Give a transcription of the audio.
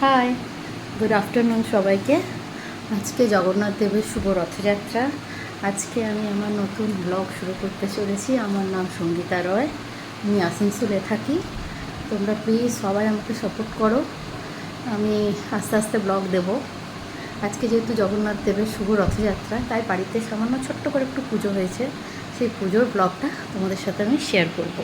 High, good afternoon সবাইকে। আজকে জগন্নাথ দেবের শুভ রথযাত্রা। আজকে আমি আমার নতুন ব্লগ শুরু করতে চলেছি। আমার নাম সঙ্গীতা রয়, আমি আসানসোলে থাকি। তোমরা প্লিজ সবাই আমাকে সাপোর্ট করো, আমি আস্তে আস্তে ব্লগ দেব। আজকে যেহেতু জগন্নাথ দেবের শুভ রথযাত্রা, তাই বাড়িতে সামান্য ছোট্ট করে একটু পুজো হয়েছে, সেই পুজোর ব্লগটা তোমাদের সাথে আমি শেয়ার করব।